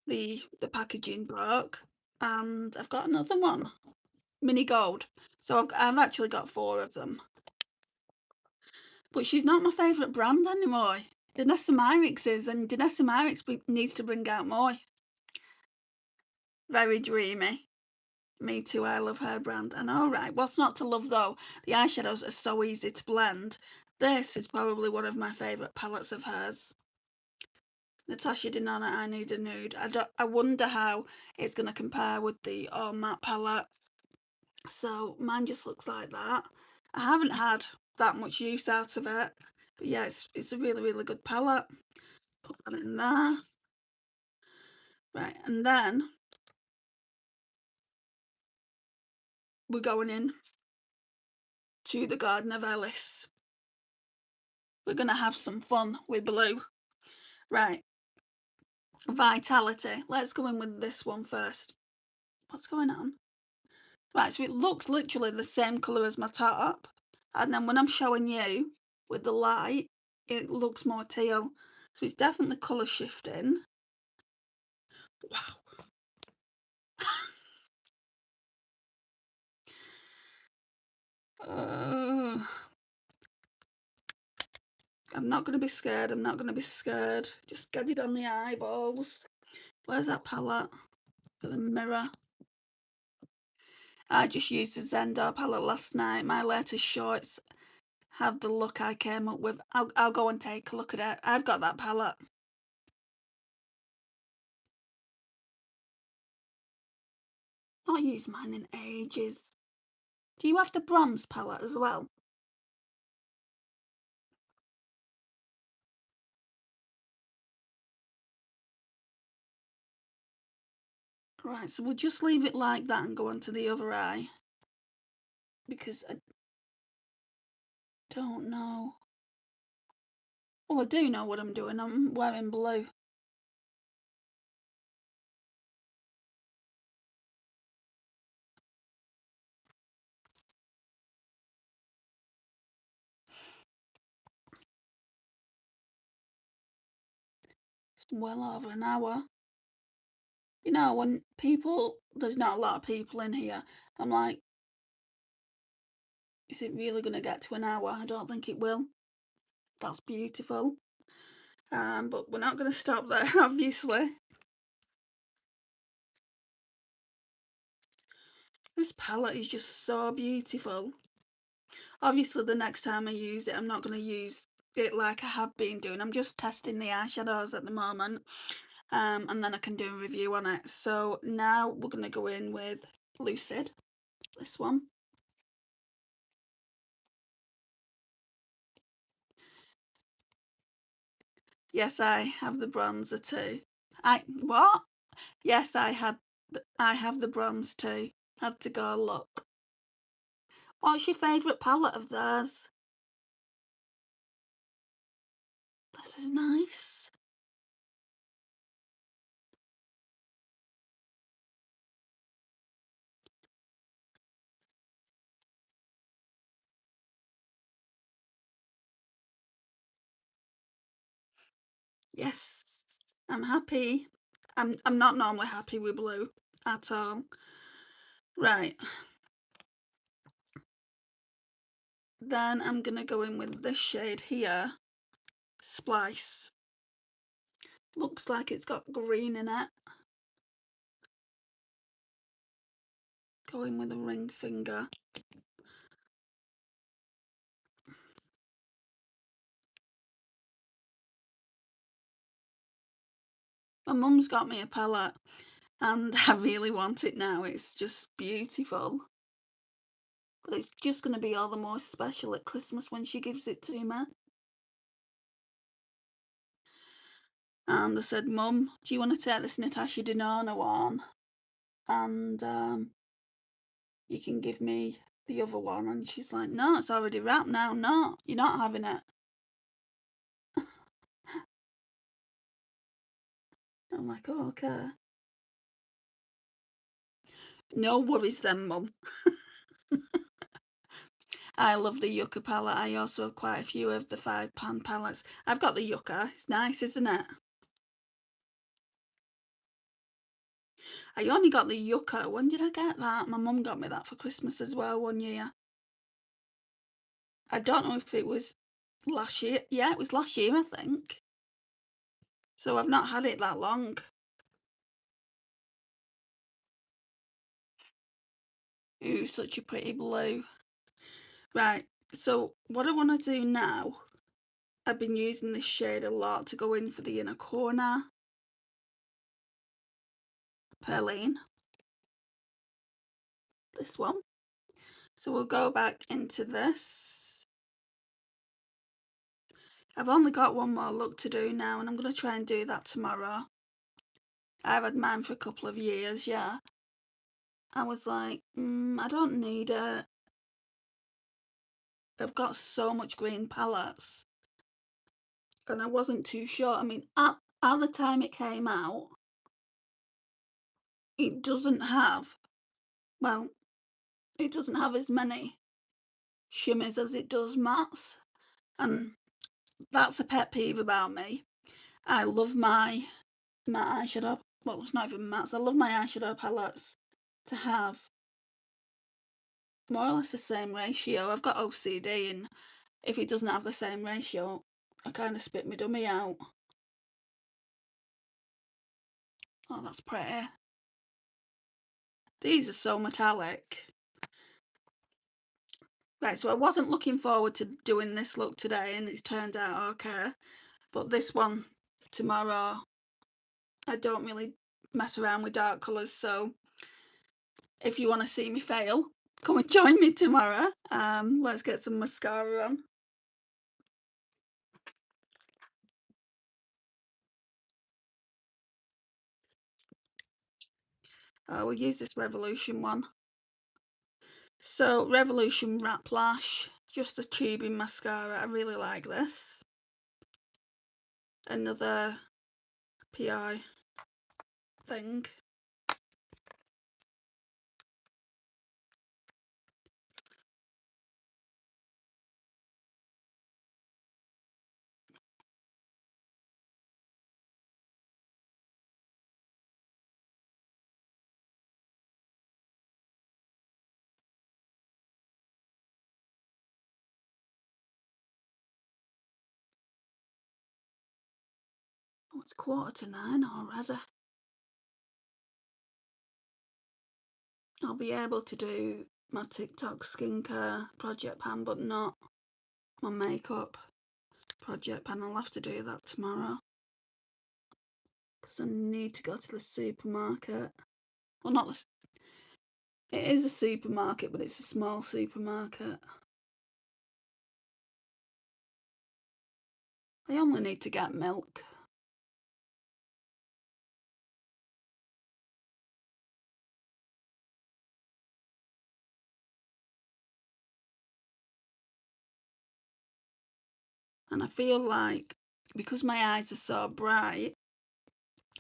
the packaging broke. And I've got another one, Mini Gold. So I've actually got 4 of them. But she's not my favourite brand anymore. Danessa Myricks is, and Danessa Myricks needs to bring out more. Very dreamy. Me too, I love her brand. And alright, what's not to love though? The eyeshadows are so easy to blend. This is probably one of my favourite palettes of hers. Natasha Denona, I Need a Nude. I wonder how it's going to compare with the All Matte palette. So mine just looks like that. I haven't had that much use out of it. But yeah, it's a really, really good palette. Put that in there. Right, and then we're going in to the Garden of Ellis. We're going to have some fun with blue. Right, Vitality. Let's go in with this one first. What's going on? Right, so it looks literally the same colour as my top. And then when I'm showing you with the light, it looks more teal. So it's definitely colour shifting. Wow. I'm not going to be scared. I'm not going to be scared. Just get it on the eyeballs. Where's that palette? For the mirror. I just used the Zendar palette last night. My latest shorts have the look I came up with. I'll go and take a look at it. I've got that palette. Not used mine in ages. Do you have the bronze palette as well? Right, so we'll just leave it like that and go on to the other eye. Because I don't know. Oh, I do know what I'm doing. I'm wearing blue. It's well over an hour. You know, when there's not a lot of people in here, I'm like, is it really going to get to an hour? I don't think it will. That's beautiful. But we're not going to stop there, obviously. This palette is just so beautiful. Obviously, the next time I use it, I'm not going to use it like I have been doing. I'm just testing the eyeshadows at the moment. And then I can do a review on it. So now we're going to go in with Lucid, this one. Yes, I have the bronzer too. What? Yes, I have the bronze too. Had to go look. What's your favourite palette of theirs? This is nice. Yes, I'm happy. I'm not normally happy with blue at all. Right. Then I'm gonna go in with this shade here, Splice. Looks like it's got green in it. Go in with a ring finger. My mum's got me a palette and I really want it now. It's just beautiful. But it's just going to be all the more special at Christmas when she gives it to me. And I said, Mum, do you want to take this Natasha Denona one? And you can give me the other one. And she's like, no, it's already wrapped now. No, you're not having it. I'm like, oh, okay. No worries then, Mum. I love the Yucca palette. I also have quite a few of the £5 palettes. I've got the Yucca. It's nice, isn't it? I only got the Yucca. When did I get that? My mum got me that for Christmas as well one year. I don't know if it was last year. Yeah, it was last year, I think. So I've not had it that long. Ooh, such a pretty blue. Right, so what I want to do now I've been using this shade a lot to go in for the inner corner. Perline. This one. So we'll go back into this. I've only got one more look to do now, and I'm going to try and do that tomorrow. I've had mine for a couple of years, yeah. I was like, I don't need it. I've got so much green palettes. And I wasn't too sure. I mean, at the time it came out, it doesn't have, well, it doesn't have as many shimmers as it does mattes. And that's a pet peeve about me. I love my eyeshadow, well, it's not even mattes, I love my eyeshadow palettes to have more or less the same ratio. I've got OCD, and if it doesn't have the same ratio, I kind of spit my dummy out. Oh, that's pretty. These are so metallic. Right, so I wasn't looking forward to doing this look today, and it's turned out okay. But this one tomorrow, I don't really mess around with dark colours, so if you want to see me fail, come and join me tomorrow. Let's get some mascara on. We'll use this Revolution one. So, Revolution Wrap Lash, just a tubing mascara. I really like this. Another PI thing. Oh, it's 8:45 already. I'll be able to do my TikTok skincare project pan, but not my makeup project pan. I'll have to do that tomorrow because I need to go to the supermarket. Well, not the. It is a supermarket, but it's a small supermarket. I only need to get milk. And I feel like because my eyes are so bright,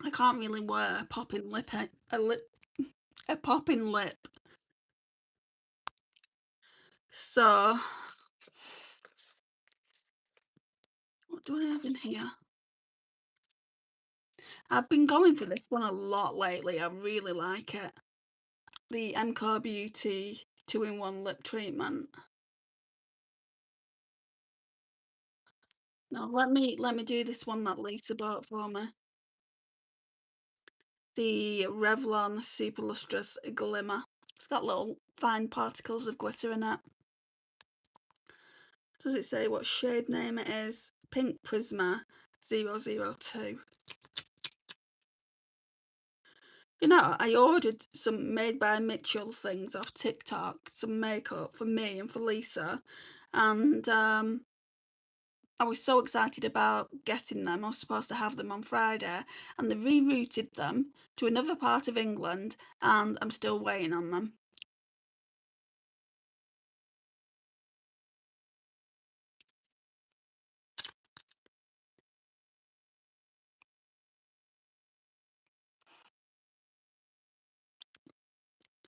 I can't really wear a popping lip. A popping lip. So, what do I have in here? I've been going for this one a lot lately. I really like it. The Huda Beauty 2-in-1 lip treatment. No, let me do this one that Lisa bought for me. The Revlon Super Lustrous Glimmer. It's got little fine particles of glitter in it. Does it say what shade name it is? Pink Prisma 002. You know, I ordered some Made by Mitchell things off TikTok, some makeup for me and for Lisa, and I was so excited about getting them. I was supposed to have them on Friday, and they rerouted them to another part of England, and I'm still waiting on them.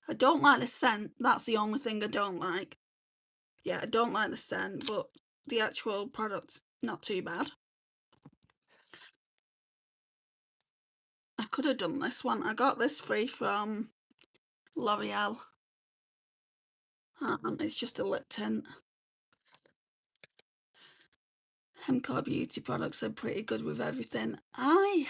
I don't like the scent. That's the only thing I don't like. Yeah, I don't like the scent, but the actual product's not too bad. I could have done this one. I got this free from L'Oreal. It's just a lip tint. Huda Beauty products are pretty good with everything. I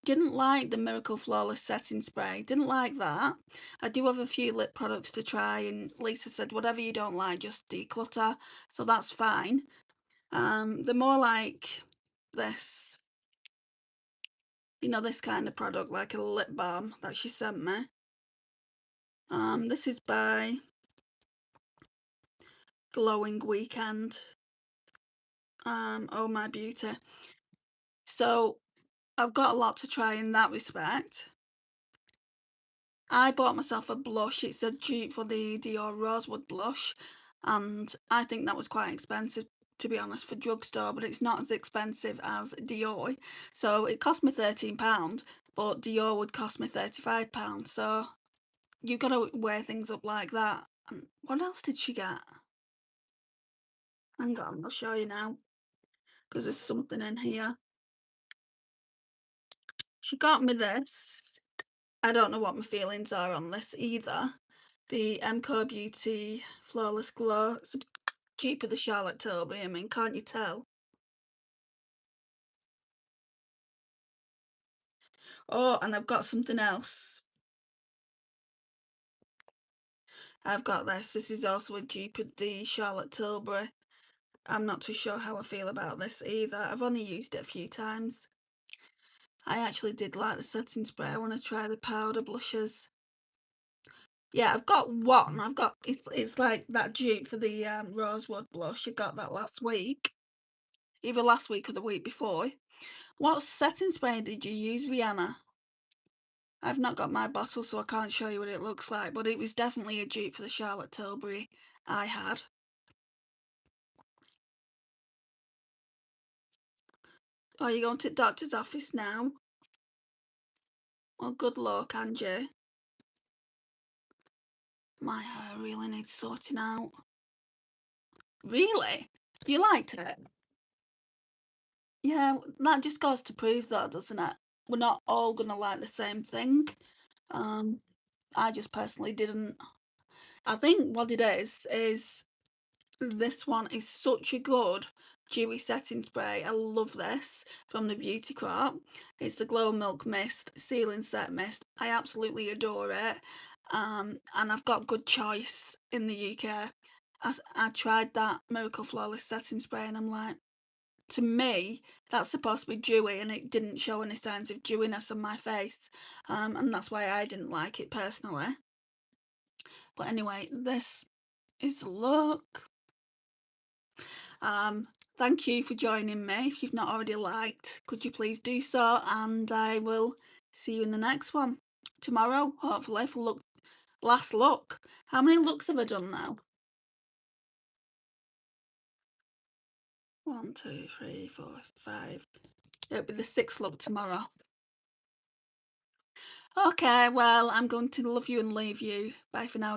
didn't like the Miracle Flawless Setting Spray. Didn't like that. I do have a few lip products to try, and Lisa said whatever you don't like, just declutter. So that's fine. They're more like this, you know, this kind of product, like a lip balm that she sent me. This is by Glowing Weekend, Oh My Beauty. So I've got a lot to try in that respect. I bought myself a blush. It's a dupe for the Dior Rosewood blush, and I think that was quite expensive, to be honest, for drugstore, but it's not as expensive as Dior. So it cost me £13, but Dior would cost me £35. So you gotta weigh things up like that. And what else did she get? Hang on, I'll show you now, because there's something in here. She got me this. I don't know what my feelings are on this either. The MCO Beauty Flawless Glow. It's a dupe of the Charlotte Tilbury, I mean, can't you tell? Oh, and I've got something else. I've got this. This is also a dupe of the Charlotte Tilbury. I'm not too sure how I feel about this either. I've only used it a few times. I actually did like the setting spray. I want to try the powder blushes. Yeah, I've got one. It's like that dupe for the Rosewood blush. I got that last week. Either last week or the week before. What setting spray did you use, Rihanna? I've not got my bottle, so I can't show you what it looks like, but it was definitely a dupe for the Charlotte Tilbury I had. Are you going to the doctor's office now? Well, good luck, Angie. My hair really needs sorting out. Really? You liked it? Yeah, that just goes to prove that, doesn't it? We're not all gonna like the same thing. Um, I just personally didn't. I think what it is this one is such a good dewy setting spray. I love this from the Beauty Crop. It's the Glow Milk Mist Sealing Set Mist. I absolutely adore it. And I've got good choice in the UK. I tried that Miracle Flawless setting spray and I'm like, to me, that's supposed to be dewy and it didn't show any signs of dewiness on my face. And that's why I didn't like it personally. But anyway, this is the look. Thank you for joining me. If you've not already liked, could you please do so? And I will see you in the next one tomorrow, hopefully, for last look. How many looks have I done now? 1, 2, 3, 4, 5. It'll be the 6th look tomorrow. Okay, well, I'm going to love you and leave you. Bye for now, guys.